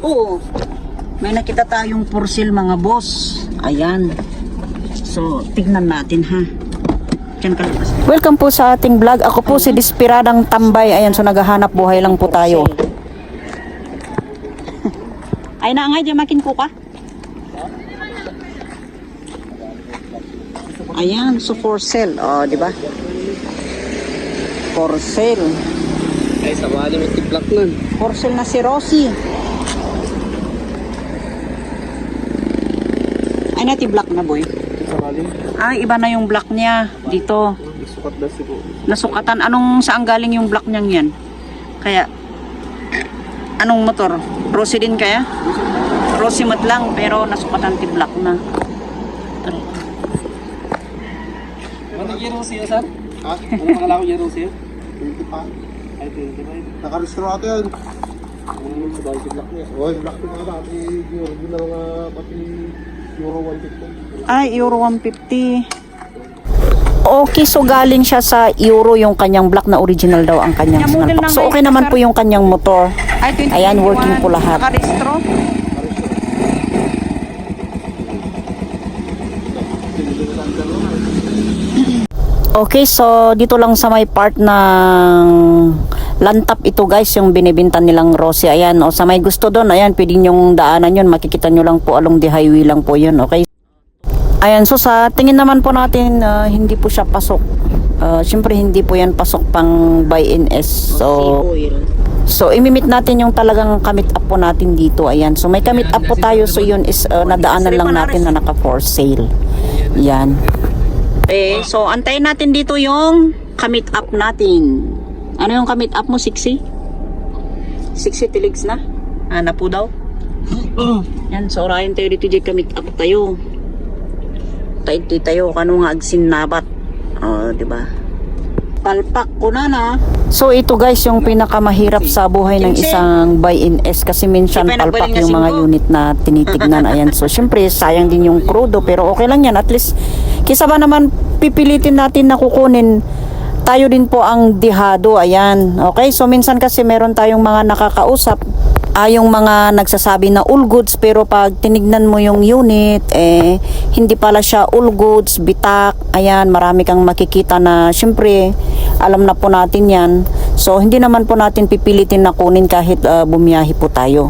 Oo. May nakita tayong for sale mga boss. Ayan. So, tignan natin ha. Diyan ka lupas. Welcome po sa ating vlog. Ako po si Desperadang Tambay. Ayan, so naghahanap buhay lang po tayo. Ay na nga, diyan makin ko ka. Ayan, so for sale. Oh, di ba? For sale. Ay, sama niya may tiplak nun. For sale na si Rosie. Ay, nati-black na boy. Sakali. Ay, iba na yung black niya dito. Sukat na siguro. Nasukatan. Saan galing yung black niyang yan? Kaya, anong motor? Rosie din kaya? Rosie mat lang, pero nasukatan ti-black na. Ano yung siya, sir? Ha? Ano makala ko yung siya? 20 pa. Ay, 25. Nakarestro ako yun. Ano sa bahay tiplak niya? Oy, black ko nga dati. Yung original nga pati Euro 150. Ay, Euro 150. Okay, so galing siya sa Euro yung kanyang black na original daw ang kanyang Yung model snap. ng So okay naman po yung kanyang motor. Ay, 2021. Ayan, working po lahat. Nakarestro. Okay, so dito lang sa may part ng Lantap ito guys, yung binibinta nilang Rosie. Ayan, o sa may gusto doon, ayan, pwede nyong daanan yun. Makikita nyo lang po along the highway lang po yun, okay? Ayan, so sa tingin naman po natin, hindi po siya pasok. Siyempre, hindi po yan pasok pang buy in S. So, imimit natin yung talagang commit up po natin dito. Ayan, so may commit up po tayo. So, yun is nadaanan lang natin na naka for sale. Yan. Okay, so antayin natin dito yung commit up natin. Ano yung commit up mo? 60? 60 tiligs na? Na po daw? Yan, so orayan tayo dito dyan commit up tayo. Tayo, kano nga agsin nabat. Diba? Palpak ko na. So ito guys yung pinakamahirap sa buhay ng isang buy-in-S kasi minsan palpak yung mga unit na tinitignan. Ayan, so syempre sayang din yung krudo pero okay lang yan, at least kisa ba naman pipilitin natin na kukunin, tayo din po ang dihado. Ayan, okay, so minsan kasi meron tayong mga nakakausap, yung mga nagsasabi na all goods, pero pag tinignan mo yung unit, hindi pala siya all goods, bitak. Ayan, marami kang makikita na syempre, alam na po natin yan. So, hindi naman po natin pipilitin na kunin kahit bumiyahe po tayo.